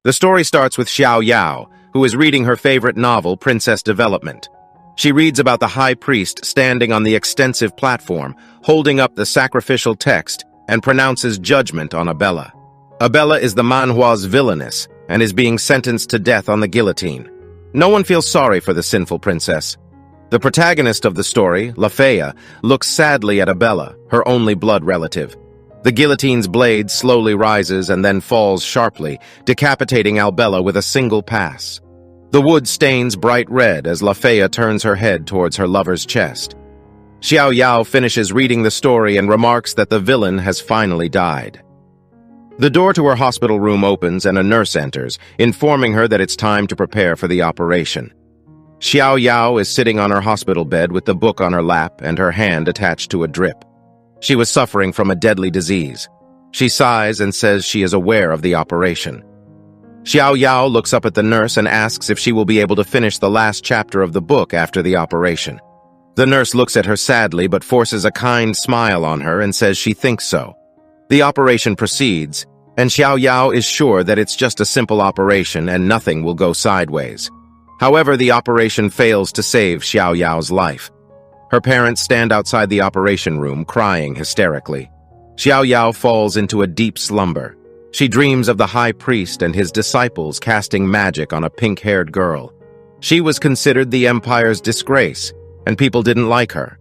The story starts with Xiao Yao, who is reading her favorite novel, Princess Development. She reads about the high priest standing on the extensive platform, holding up the sacrificial text, and pronounces judgment on Abella. Abella is the manhua's villainess and is being sentenced to death on the guillotine. No one feels sorry for the sinful princess. The protagonist of the story, Lafaya, looks sadly at Abella, her only blood relative. The guillotine's blade slowly rises and then falls sharply, decapitating Albella with a single pass. The wood stains bright red as Lafaya turns her head towards her lover's chest. Xiao Yao finishes reading the story and remarks that the villain has finally died. The door to her hospital room opens and a nurse enters, informing her that it's time to prepare for the operation. Xiao Yao is sitting on her hospital bed with the book on her lap and her hand attached to a drip. She was suffering from a deadly disease. She sighs and says she is aware of the operation. Xiao Yao looks up at the nurse and asks if she will be able to finish the last chapter of the book after the operation. The nurse looks at her sadly but forces a kind smile on her and says she thinks so. The operation proceeds, and Xiao Yao is sure that it's just a simple operation and nothing will go sideways. However, the operation fails to save Xiao Yao's life. Her parents stand outside the operation room, crying hysterically. Xiao Yao falls into a deep slumber. She dreams of the high priest and his disciples casting magic on a pink-haired girl. She was considered the empire's disgrace, and people didn't like her.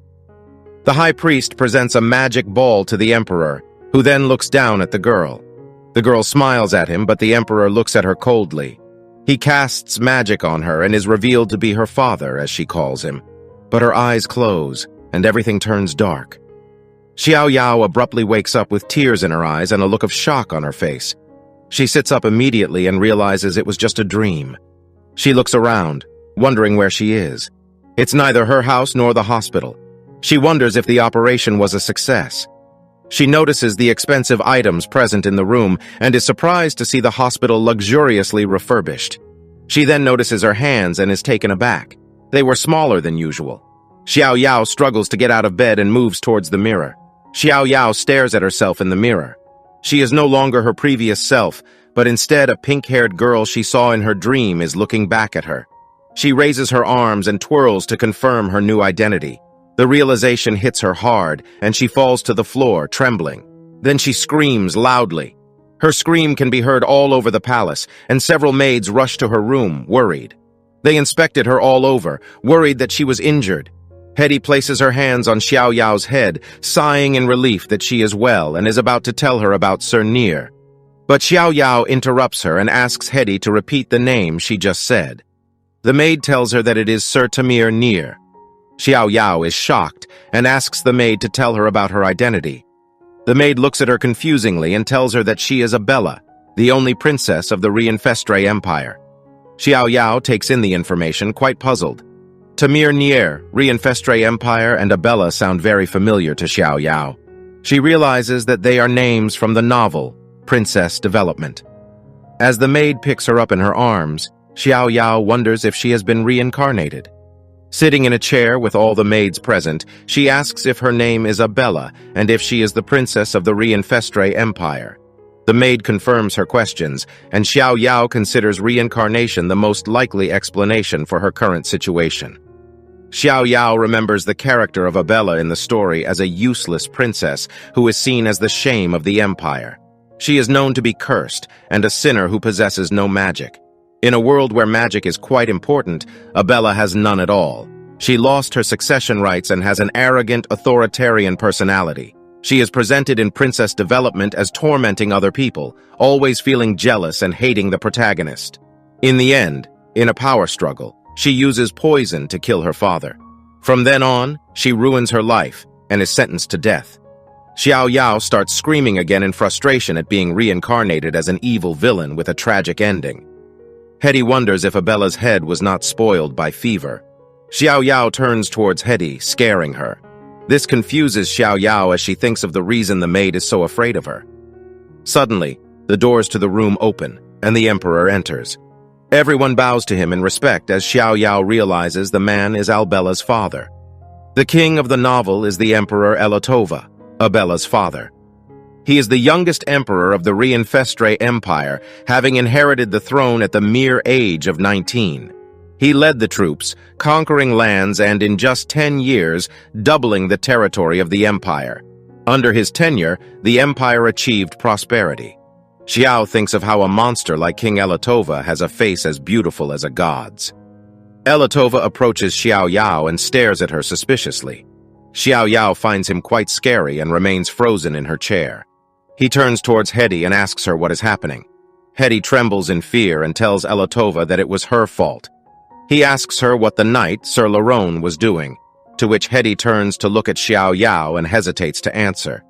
The high priest presents a magic ball to the emperor, who then looks down at the girl. The girl smiles at him, but the emperor looks at her coldly. He casts magic on her and is revealed to be her father, as she calls him. But her eyes close, and everything turns dark. Xiao Yao abruptly wakes up with tears in her eyes and a look of shock on her face. She sits up immediately and realizes it was just a dream. She looks around, wondering where she is. It's neither her house nor the hospital. She wonders if the operation was a success. She notices the expensive items present in the room and is surprised to see the hospital luxuriously refurbished. She then notices her hands and is taken aback. They were smaller than usual. Xiao Yao struggles to get out of bed and moves towards the mirror. Xiao Yao stares at herself in the mirror. She is no longer her previous self, but instead a pink-haired girl she saw in her dream is looking back at her. She raises her arms and twirls to confirm her new identity. The realization hits her hard, and she falls to the floor, trembling. Then she screams loudly. Her scream can be heard all over the palace, and several maids rush to her room, worried. They inspected her all over, worried that she was injured. Hetty places her hands on Xiao Yao's head, sighing in relief that she is well and is about to tell her about Sir Nier. But Xiao Yao interrupts her and asks Hetty to repeat the name she just said. The maid tells her that it is Sir Tamir Nier. Xiao Yao is shocked and asks the maid to tell her about her identity. The maid looks at her confusingly and tells her that she is Abella, the only princess of the Reinfestre Empire. Xiao Yao takes in the information, quite puzzled. Tamir Nier, Reinfestre Empire, and Abella sound very familiar to Xiao Yao. She realizes that they are names from the novel, Princess Development. As the maid picks her up in her arms, Xiao Yao wonders if she has been reincarnated. Sitting in a chair with all the maids present, she asks if her name is Abella and if she is the princess of the Reinfestre Empire. The maid confirms her questions, and Xiao Yao considers reincarnation the most likely explanation for her current situation. Xiao Yao remembers the character of Abella in the story as a useless princess who is seen as the shame of the empire. She is known to be cursed and a sinner who possesses no magic. In a world where magic is quite important, Abella has none at all. She lost her succession rights and has an arrogant, authoritarian personality. She is presented in Princess Development as tormenting other people, always feeling jealous and hating the protagonist. In the end, in a power struggle, she uses poison to kill her father. From then on, she ruins her life and is sentenced to death. Xiao Yao starts screaming again in frustration at being reincarnated as an evil villain with a tragic ending. Hetty wonders if Abella's head was not spoiled by fever. Xiao Yao turns towards Hetty, scaring her. This confuses Xiao Yao as she thinks of the reason the maid is so afraid of her. Suddenly, the doors to the room open, and the emperor enters. Everyone bows to him in respect as Xiao Yao realizes the man is Abella's father. The king of the novel is the Emperor Elatova, Abella's father. He is the youngest emperor of the Reinfestre Empire, having inherited the throne at the mere age of 19. He led the troops, conquering lands and in just 10 years, doubling the territory of the empire. Under his tenure, the empire achieved prosperity. Xiao thinks of how a monster like King Elatova has a face as beautiful as a god's. Elatova approaches Xiao Yao and stares at her suspiciously. Xiao Yao finds him quite scary and remains frozen in her chair. He turns towards Hedi and asks her what is happening. Hedi trembles in fear and tells Elatova that it was her fault. He asks her what the knight, Sir Reborn, was doing, to which Hedi turns to look at Xiao Yao and hesitates to answer.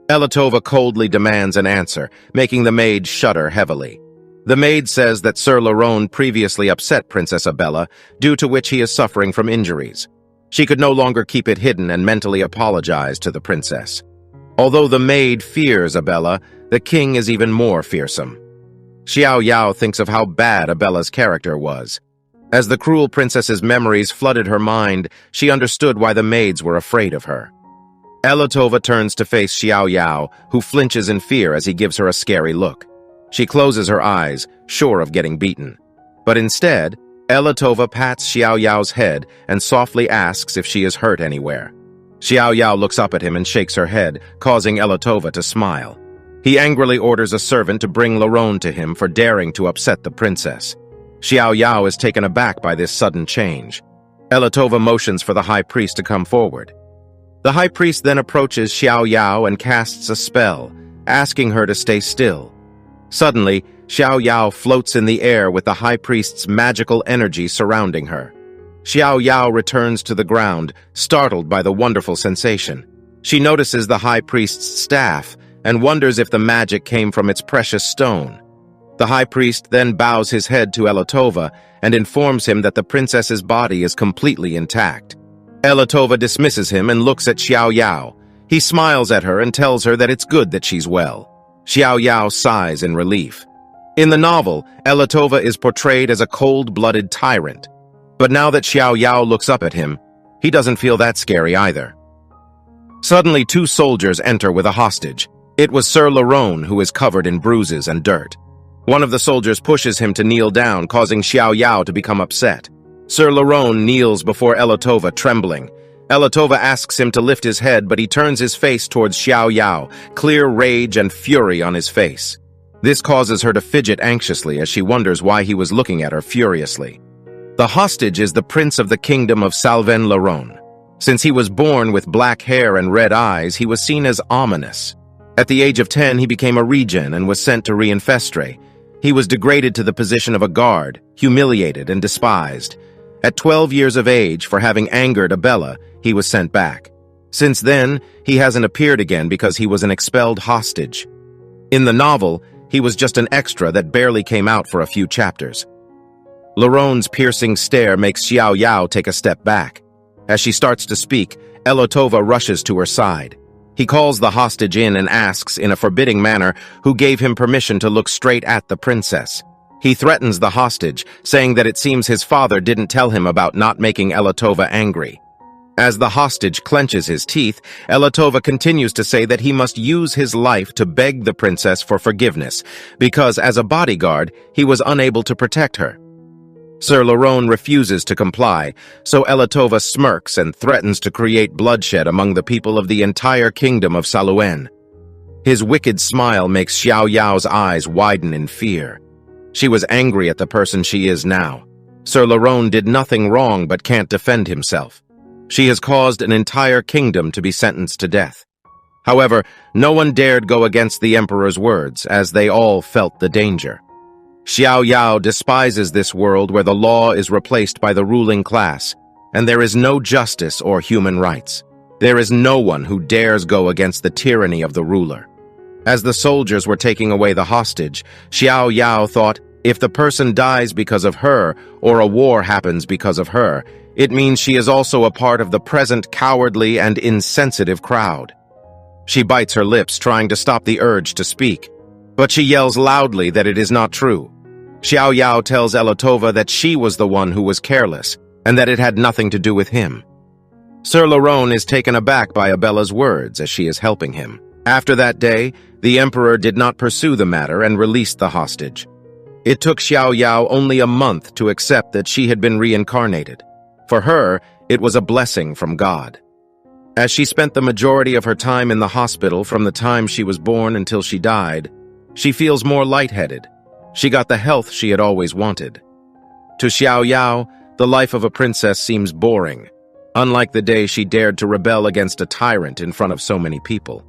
Elatova coldly demands an answer, making the maid shudder heavily. The maid says that Sir Reborn previously upset Princess Abella, due to which he is suffering from injuries. She could no longer keep it hidden and mentally apologize to the princess. Although the maid fears Abella, the king is even more fearsome. Xiao Yao thinks of how bad Abella's character was. As the cruel princess's memories flooded her mind, she understood why the maids were afraid of her. Elatova turns to face Xiao Yao, who flinches in fear as he gives her a scary look. She closes her eyes, sure of getting beaten. But instead, Elatova pats Xiao Yao's head and softly asks if she is hurt anywhere. Xiao Yao looks up at him and shakes her head, causing Elatova to smile. He angrily orders a servant to bring Reborn to him for daring to upset the princess. Xiao Yao is taken aback by this sudden change. Elatova motions for the high priest to come forward. The high priest then approaches Xiao Yao and casts a spell, asking her to stay still. Suddenly, Xiao Yao floats in the air with the high priest's magical energy surrounding her. Xiao Yao returns to the ground, startled by the wonderful sensation. She notices the high priest's staff and wonders if the magic came from its precious stone. The high priest then bows his head to Elatova and informs him that the princess's body is completely intact. Elatova dismisses him and looks at Xiao Yao. He smiles at her and tells her that it's good that she's well. Xiao Yao sighs in relief. In the novel, Elatova is portrayed as a cold-blooded tyrant. But now that Xiao Yao looks up at him, he doesn't feel that scary either. Suddenly, two soldiers enter with a hostage. It was Sir Reborn, who is covered in bruises and dirt. One of the soldiers pushes him to kneel down, causing Xiao Yao to become upset. Sir Reborn kneels before Elatova, trembling. Elatova asks him to lift his head, but he turns his face towards Xiao Yao, clear rage and fury on his face. This causes her to fidget anxiously as she wonders why he was looking at her furiously. The hostage is the prince of the kingdom of Salven-Leron. Since he was born with black hair and red eyes, he was seen as ominous. At the age of 10, he became a regen and was sent to Reinfestre. He was degraded to the position of a guard, humiliated and despised. At 12 years of age, for having angered Abella, he was sent back. Since then, he hasn't appeared again because he was an expelled hostage. In the novel, he was just an extra that barely came out for a few chapters. Reborn's piercing stare makes Xiao Yao take a step back. As she starts to speak, Elatova rushes to her side. He calls the hostage in and asks, in a forbidding manner, who gave him permission to look straight at the princess. He threatens the hostage, saying that it seems his father didn't tell him about not making Elatova angry. As the hostage clenches his teeth, Elatova continues to say that he must use his life to beg the princess for forgiveness, because as a bodyguard, he was unable to protect her. Sir Reborn refuses to comply, so Elatova smirks and threatens to create bloodshed among the people of the entire kingdom of Saluen. His wicked smile makes Xiao Yao's eyes widen in fear. She was angry at the person she is now. Sir Reborn did nothing wrong but can't defend himself. She has caused an entire kingdom to be sentenced to death. However, no one dared go against the emperor's words, as they all felt the danger. Xiao Yao despises this world where the law is replaced by the ruling class, and there is no justice or human rights. There is no one who dares go against the tyranny of the ruler. As the soldiers were taking away the hostage, Xiao Yao thought, if the person dies because of her, or a war happens because of her, it means she is also a part of the present cowardly and insensitive crowd. She bites her lips, trying to stop the urge to speak, but she yells loudly that it is not true. Xiao Yao tells Elatova that she was the one who was careless, and that it had nothing to do with him. Sir Reborn is taken aback by Abella's words as she is helping him. After that day, the emperor did not pursue the matter and released the hostage. It took Xiao Yao only a month to accept that she had been reincarnated. For her, it was a blessing from God. As she spent the majority of her time in the hospital from the time she was born until she died, she feels more lightheaded. She got the health she had always wanted. To Xiao Yao, the life of a princess seems boring, unlike the day she dared to rebel against a tyrant in front of so many people.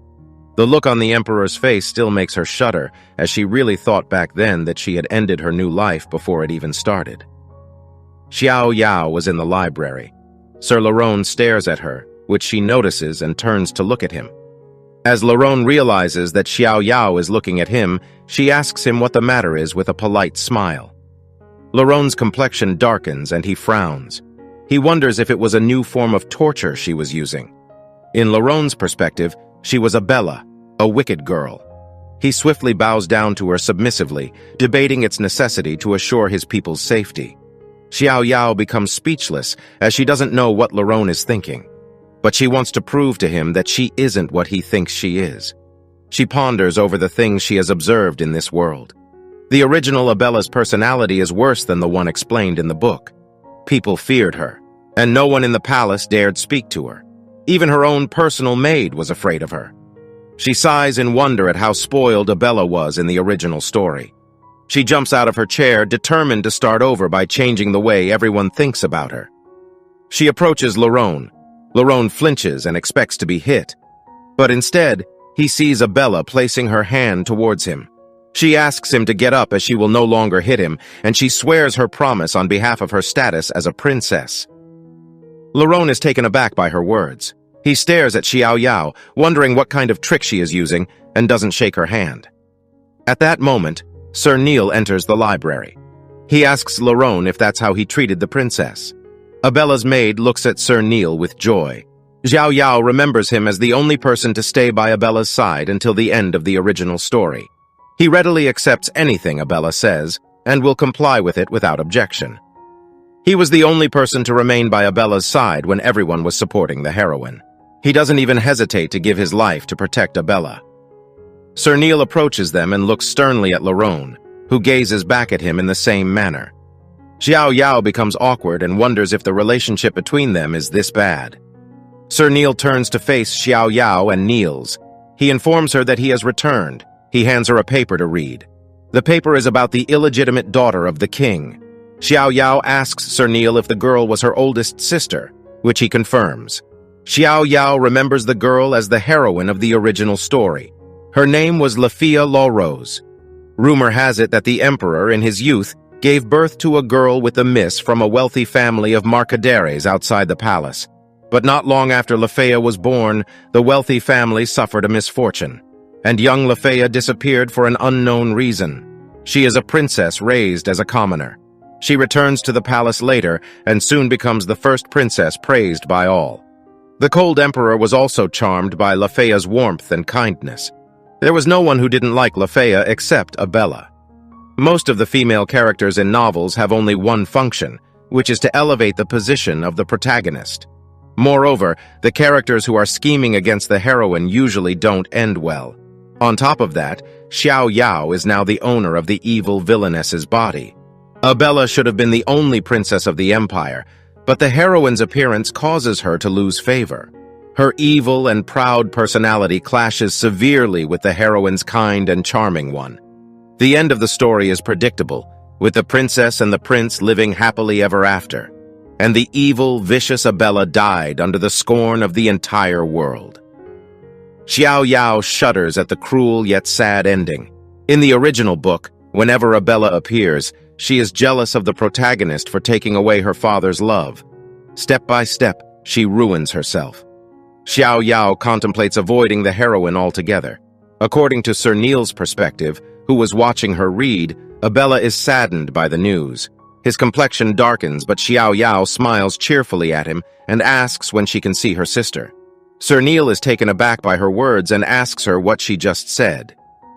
The look on the emperor's face still makes her shudder, as she really thought back then that she had ended her new life before it even started. Xiao Yao was in the library. Sir Laron stares at her, which she notices and turns to look at him. As Laron realizes that Xiao Yao is looking at him, she asks him what the matter is with a polite smile. Laron's complexion darkens and he frowns. He wonders if it was a new form of torture she was using. In Laron's perspective, she was a Bella, a wicked girl. He swiftly bows down to her submissively, debating its necessity to assure his people's safety. Xiao Yao becomes speechless as she doesn't know what Laron is thinking. But she wants to prove to him that she isn't what he thinks she is. She ponders over the things she has observed in this world. The original Abella's personality is worse than the one explained in the book. People feared her, and no one in the palace dared speak to her. Even her own personal maid was afraid of her. She sighs in wonder at how spoiled Abella was in the original story. She jumps out of her chair, determined to start over by changing the way everyone thinks about her. She approaches Laron. Laron flinches and expects to be hit. But instead, he sees Abella placing her hand towards him. She asks him to get up as she will no longer hit him, and she swears her promise on behalf of her status as a princess. Laron is taken aback by her words. He stares at Xiao Yao, wondering what kind of trick she is using, and doesn't shake her hand. At that moment, Sir Neil enters the library. He asks Laron if that's how he treated the princess. Abella's maid looks at Sir Neil with joy. Xiao Yao remembers him as the only person to stay by Abella's side until the end of the original story. He readily accepts anything Abella says, and will comply with it without objection. He was the only person to remain by Abella's side when everyone was supporting the heroine. He doesn't even hesitate to give his life to protect Abella. Sir Neil approaches them and looks sternly at Laron, who gazes back at him in the same manner. Xiao Yao becomes awkward and wonders if the relationship between them is this bad. Sir Neil turns to face Xiao Yao and kneels. He informs her that he has returned. He hands her a paper to read. The paper is about the illegitimate daughter of the king. Xiao Yao asks Sir Neil if the girl was her oldest sister, which he confirms. Xiao Yao remembers the girl as the heroine of the original story. Her name was Lafia Lawrose. Rumor has it that the emperor, in his youth, gave birth to a girl with a miss from a wealthy family of mercaderes outside the palace. But not long after Lafia was born, the wealthy family suffered a misfortune, and young Lafia disappeared for an unknown reason. She is a princess raised as a commoner. She returns to the palace later and soon becomes the first princess praised by all. The cold emperor was also charmed by Lafia's warmth and kindness. There was no one who didn't like Lafia except Abella. Most of the female characters in novels have only one function, which is to elevate the position of the protagonist. Moreover, the characters who are scheming against the heroine usually don't end well. On top of that, Xiao Yao is now the owner of the evil villainess's body. Abella should have been the only princess of the empire, but the heroine's appearance causes her to lose favor. Her evil and proud personality clashes severely with the heroine's kind and charming one. The end of the story is predictable, with the princess and the prince living happily ever after. And the evil, vicious Abella died under the scorn of the entire world. Xiao Yao shudders at the cruel yet sad ending. In the original book, whenever Abella appears, she is jealous of the protagonist for taking away her father's love. Step by step, she ruins herself. Xiao Yao contemplates avoiding the heroine altogether. According to Sir Neil's perspective, who was watching her read, Abella is saddened by the news. His complexion darkens, but Xiao Yao smiles cheerfully at him and asks when she can see her sister. Sir Neil is taken aback by her words and asks her what she just said.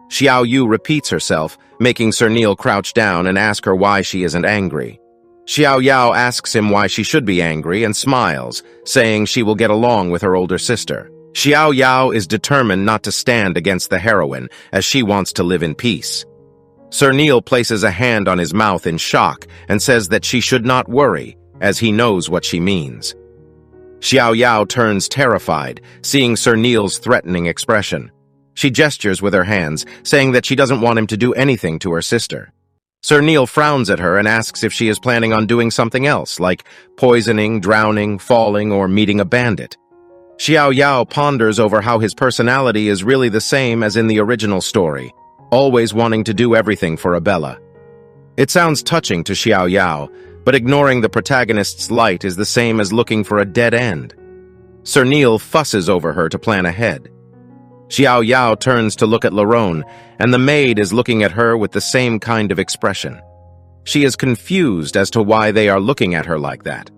Xiao Yu repeats herself, making Sir Neil crouch down and ask her why she isn't angry. Xiao Yao asks him why she should be angry and smiles, saying she will get along with her older sister. Xiao Yao is determined not to stand against the heroine, as she wants to live in peace. Sir Neil places a hand on his mouth in shock and says that she should not worry, as he knows what she means. Xiao Yao turns terrified, seeing Sir Neil's threatening expression. She gestures with her hands, saying that she doesn't want him to do anything to her sister. Sir Neil frowns at her and asks if she is planning on doing something else, like poisoning, drowning, falling, or meeting a bandit. Xiao Yao ponders over how his personality is really the same as in the original story, always wanting to do everything for Abella. It sounds touching to Xiao Yao, but ignoring the protagonist's light is the same as looking for a dead end. Sir Neil fusses over her to plan ahead. Xiao Yao turns to look at Reborn, and the maid is looking at her with the same kind of expression. She is confused as to why they are looking at her like that.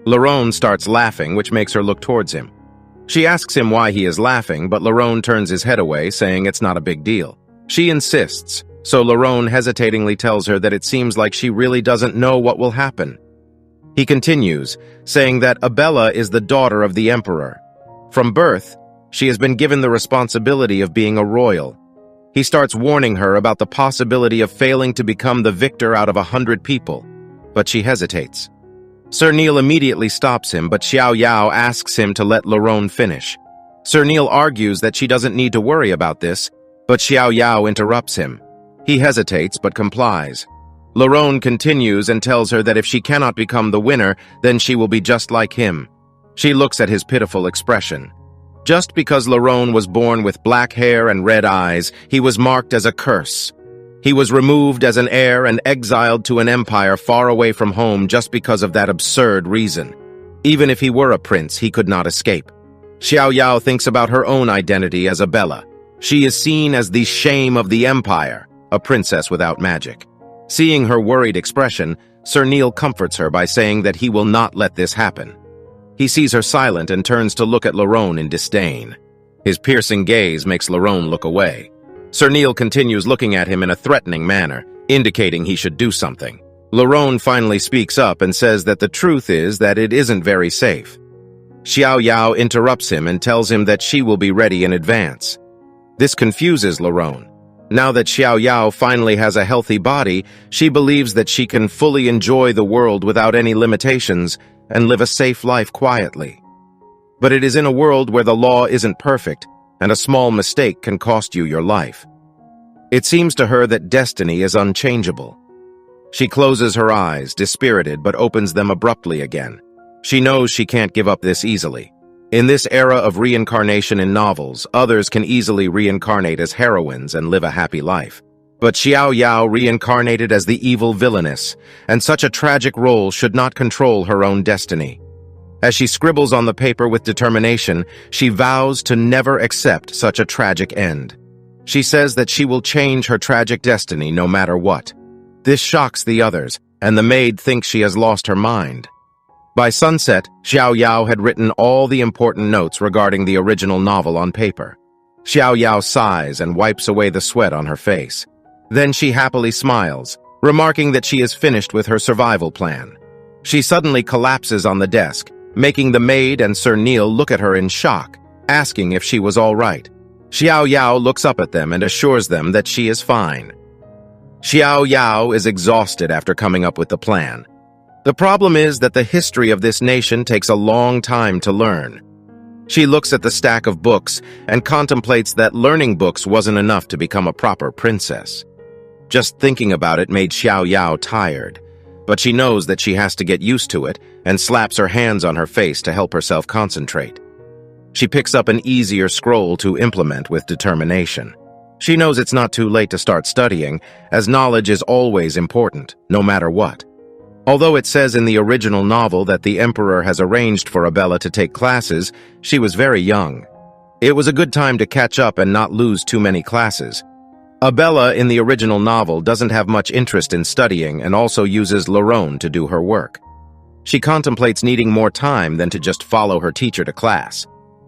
Reborn starts laughing, which makes her look towards him. She asks him why he is laughing, but Reborn turns his head away, saying it's not a big deal. She insists, so Reborn hesitatingly tells her that it seems like she really doesn't know what will happen. He continues, saying that Abella is the daughter of the Emperor. From birth, she has been given the responsibility of being a royal. He starts warning her about the possibility of failing to become the victor out of 100 people, but she hesitates. Sir Neil immediately stops him, but Xiao Yao asks him to let Reborn finish. Sir Neil argues that she doesn't need to worry about this, but Xiao Yao interrupts him. He hesitates but complies. Reborn continues and tells her that if she cannot become the winner, then she will be just like him. She looks at his pitiful expression. Just because Reborn was born with black hair and red eyes, he was marked as a curse. He was removed as an heir and exiled to an empire far away from home just because of that absurd reason. Even if he were a prince, he could not escape. Xiao Yao thinks about her own identity as Abella. She is seen as the shame of the empire, a princess without magic. Seeing her worried expression, Sir Neil comforts her by saying that he will not let this happen. He sees her silent and turns to look at Reborn in disdain. His piercing gaze makes Reborn look away. Sir Neil continues looking at him in a threatening manner, indicating he should do something. Reborn finally speaks up and says that the truth is that it isn't very safe. Xiao Yao interrupts him and tells him that she will be ready in advance. This confuses Reborn. Now that Xiao Yao finally has a healthy body, she believes that she can fully enjoy the world without any limitations and live a safe life quietly. But it is in a world where the law isn't perfect, and a small mistake can cost you your life. It seems to her that destiny is unchangeable. She closes her eyes, dispirited, but opens them abruptly again. She knows she can't give up this easily. In this era of reincarnation in novels, others can easily reincarnate as heroines and live a happy life. But Xiao Yao reincarnated as the evil villainess, and such a tragic role should not control her own destiny. As she scribbles on the paper with determination, she vows to never accept such a tragic end. She says that she will change her tragic destiny no matter what. This shocks the others, and the maid thinks she has lost her mind. By sunset, Xiao Yao had written all the important notes regarding the original novel on paper. Xiao Yao sighs and wipes away the sweat on her face. Then she happily smiles, remarking that she is finished with her survival plan. She suddenly collapses on the desk, making the maid and Sir Neil look at her in shock, asking if she was all right. Xiao Yao looks up at them and assures them that she is fine. Xiao Yao is exhausted after coming up with the plan. The problem is that the history of this nation takes a long time to learn. She looks at the stack of books and contemplates that learning books wasn't enough to become a proper princess. Just thinking about it made Xiao Yao tired, but she knows that she has to get used to it and slaps her hands on her face to help herself concentrate. She picks up an easier scroll to implement with determination. She knows it's not too late to start studying, as knowledge is always important, no matter what. Although it says in the original novel that the Emperor has arranged for Abella to take classes, she was very young. It was a good time to catch up and not lose too many classes. Abella in the original novel doesn't have much interest in studying and also uses Reborn to do her work. She contemplates needing more time than to just follow her teacher to class.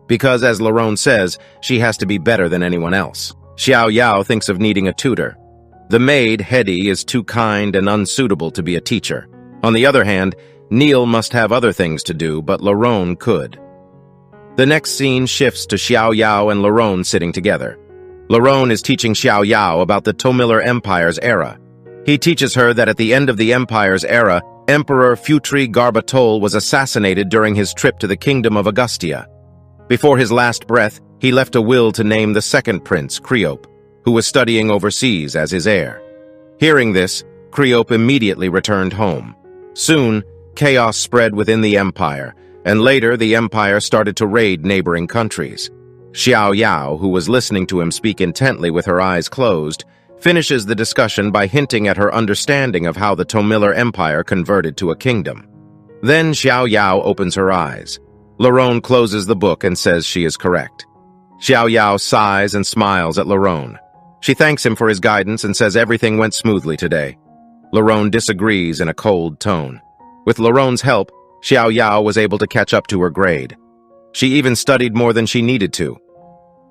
Because, as Reborn says, she has to be better than anyone else. Xiao Yao thinks of needing a tutor. The maid, Hedy, is too kind and unsuitable to be a teacher. On the other hand, Neil must have other things to do, but Reborn could. The next scene shifts to Xiao Yao and Laron sitting together. Laron is teaching Xiao Yao about the Tomiller Empire's era. He teaches her that at the end of the Empire's era, Emperor Futri Garbatol was assassinated during his trip to the Kingdom of Augustia. Before his last breath, he left a will to name the second prince, Creope, who was studying overseas, as his heir. Hearing this, Creope immediately returned home. Soon, chaos spread within the empire, and later the empire started to raid neighboring countries. Xiao Yao, who was listening to him speak intently with her eyes closed, finishes the discussion by hinting at her understanding of how the Tomiller Empire converted to a kingdom. Then Xiao Yao opens her eyes. Laron closes the book and says she is correct. Xiao Yao sighs and smiles at Laron. She thanks him for his guidance and says everything went smoothly today. Laron disagrees in a cold tone. With Laron's help, Xiao Yao was able to catch up to her grade. She even studied more than she needed to.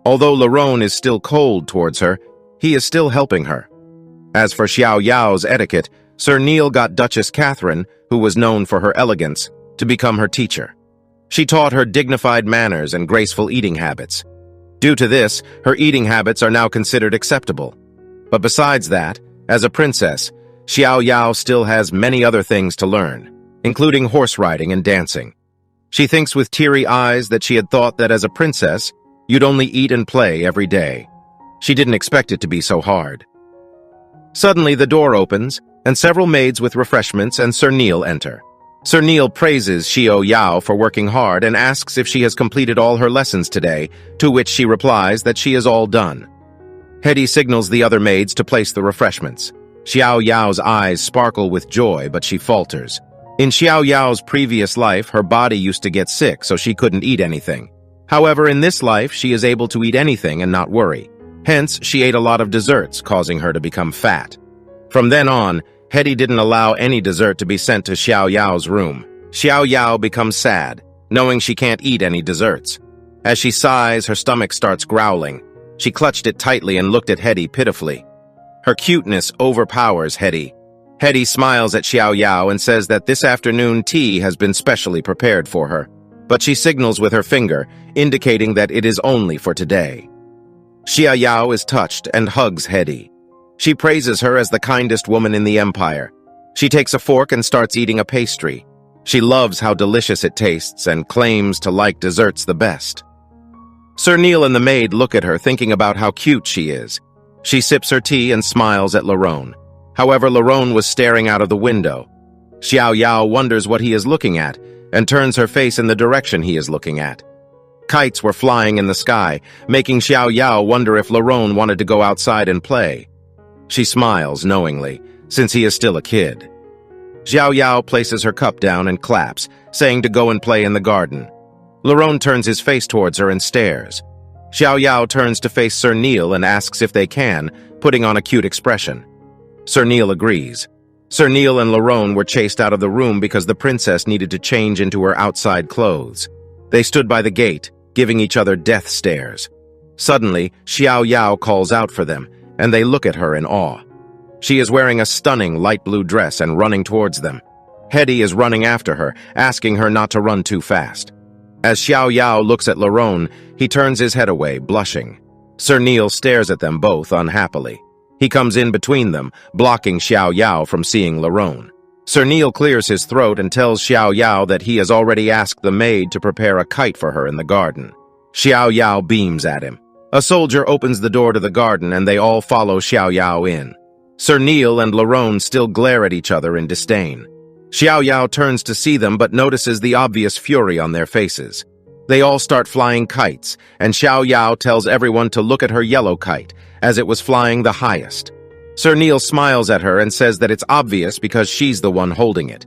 Although Laron is still cold towards her, he is still helping her. As for Xiao Yao's etiquette, Sir Neil got Duchess Catherine, who was known for her elegance, to become her teacher. She taught her dignified manners and graceful eating habits. Due to this, her eating habits are now considered acceptable. But besides that, as a princess, Xiao Yao still has many other things to learn, including horse riding and dancing. She thinks with teary eyes that she had thought that as a princess, you'd only eat and play every day. She didn't expect it to be so hard. Suddenly, the door opens, and several maids with refreshments and Sir Neil enter. Sir Neil praises Xiao Yao for working hard and asks if she has completed all her lessons today, to which she replies that she is all done. Hetty signals the other maids to place the refreshments. Xiao Yao's eyes sparkle with joy, but she falters. In Xiao Yao's previous life, her body used to get sick, so she couldn't eat anything. However, in this life, she is able to eat anything and not worry. Hence, she ate a lot of desserts, causing her to become fat. From then on, Hetty didn't allow any dessert to be sent to Xiao Yao's room. Xiao Yao becomes sad, knowing she can't eat any desserts. As she sighs, her stomach starts growling. She clutched it tightly and looked at Hetty pitifully. Her cuteness overpowers Hetty. Hetty smiles at Xiao Yao and says that this afternoon tea has been specially prepared for her, but she signals with her finger, indicating that it is only for today. Xiao Yao is touched and hugs Hetty. She praises her as the kindest woman in the empire. She takes a fork and starts eating a pastry. She loves how delicious it tastes and claims to like desserts the best. Sir Neil and the maid look at her, thinking about how cute she is. She sips her tea and smiles at Laron. However, Laron was staring out of the window. Xiao Yao wonders what he is looking at and turns her face in the direction he is looking at. Kites were flying in the sky, making Xiao Yao wonder if Laron wanted to go outside and play. She smiles knowingly, since he is still a kid. Xiao Yao places her cup down and claps, saying to go and play in the garden. Laron turns his face towards her and stares. Xiao Yao turns to face Sir Neil and asks if they can, putting on a cute expression. Sir Neil agrees. Sir Neil and Laron were chased out of the room because the princess needed to change into her outside clothes. They stood by the gate, giving each other death stares. Suddenly, Xiao Yao calls out for them, and they look at her in awe. She is wearing a stunning light blue dress and running towards them. Hetty is running after her, asking her not to run too fast. As Xiao Yao looks at Laron, he turns his head away, blushing. Sir Neil stares at them both unhappily. He comes in between them, blocking Xiao Yao from seeing Laron. Sir Neil clears his throat and tells Xiao Yao that he has already asked the maid to prepare a kite for her in the garden. Xiao Yao beams at him. A soldier opens the door to the garden and they all follow Xiao Yao in. Sir Neil and Laron still glare at each other in disdain. Xiao Yao turns to see them but notices the obvious fury on their faces. They all start flying kites, and Xiao Yao tells everyone to look at her yellow kite, as it was flying the highest. Sir Neil smiles at her and says that it's obvious because she's the one holding it.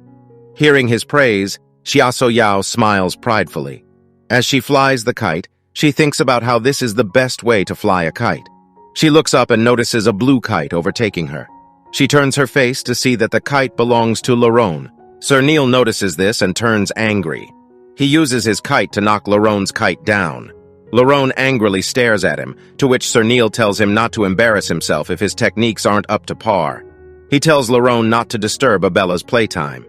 Hearing his praise, Xiao Yao smiles pridefully. As she flies the kite, she thinks about how this is the best way to fly a kite. She looks up and notices a blue kite overtaking her. She turns her face to see that the kite belongs to Laron. Sir Neil notices this and turns angry. He uses his kite to knock Laron's kite down. Laron angrily stares at him, to which Sir Neil tells him not to embarrass himself if his techniques aren't up to par. He tells Laron not to disturb Abella's playtime.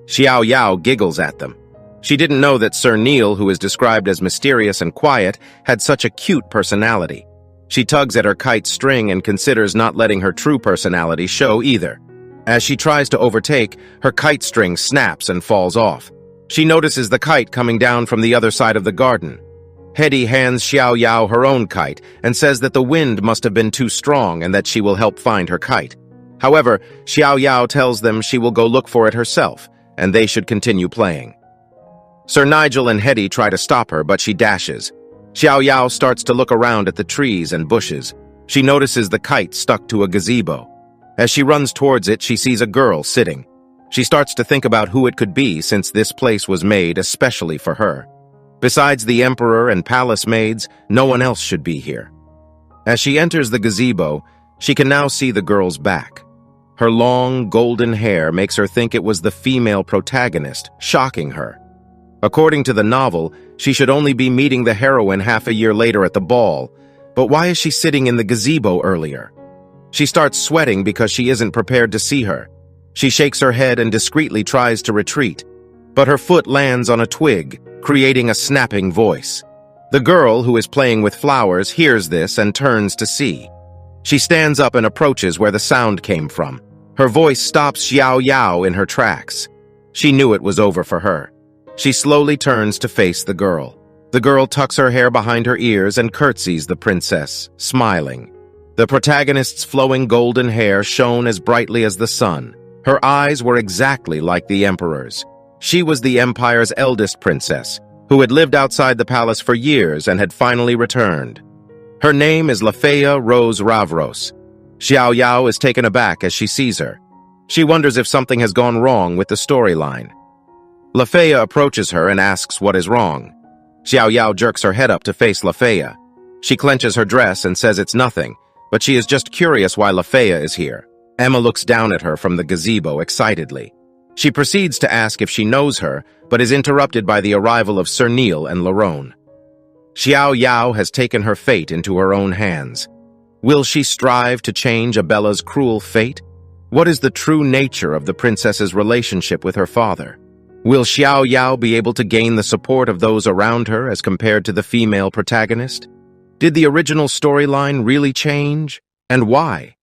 Xiao Yao giggles at them. She didn't know that Sir Neil, who is described as mysterious and quiet, had such a cute personality. She tugs at her kite's string and considers not letting her true personality show either. As she tries to overtake, her kite string snaps and falls off. She notices the kite coming down from the other side of the garden. Hetty hands Xiao Yao her own kite and says that the wind must have been too strong and that she will help find her kite. However, Xiao Yao tells them she will go look for it herself, and they should continue playing. Sir Nigel and Hetty try to stop her, but she dashes. Xiao Yao starts to look around at the trees and bushes. She notices the kite stuck to a gazebo. As she runs towards it, she sees a girl sitting. She starts to think about who it could be since this place was made especially for her. Besides the emperor and palace maids, no one else should be here. As she enters the gazebo, she can now see the girl's back. Her long, golden hair makes her think it was the female protagonist, shocking her. According to the novel, she should only be meeting the heroine half a year later at the ball, but why is she sitting in the gazebo earlier? She starts sweating because she isn't prepared to see her. She shakes her head and discreetly tries to retreat, but her foot lands on a twig, creating a snapping voice. The girl, who is playing with flowers, hears this and turns to see. She stands up and approaches where the sound came from. Her voice stops Xiao Yao in her tracks. She knew it was over for her. She slowly turns to face the girl. The girl tucks her hair behind her ears and curtsies the princess, smiling. The protagonist's flowing golden hair shone as brightly as the sun. Her eyes were exactly like the emperor's. She was the empire's eldest princess, who had lived outside the palace for years and had finally returned. Her name is Lafaya Rose Ravros. Xiao Yao is taken aback as she sees her. She wonders if something has gone wrong with the storyline. Lafaya approaches her and asks what is wrong. Xiao Yao jerks her head up to face Lafaya. She clenches her dress and says it's nothing, but she is just curious why Lafaya is here. Emma looks down at her from the gazebo excitedly. She proceeds to ask if she knows her, but is interrupted by the arrival of Sir Neil and Larone. Xiao Yao has taken her fate into her own hands. Will she strive to change Abella's cruel fate? What is the true nature of the princess's relationship with her father? Will Xiao Yao be able to gain the support of those around her as compared to the female protagonist? Did the original storyline really change? And why?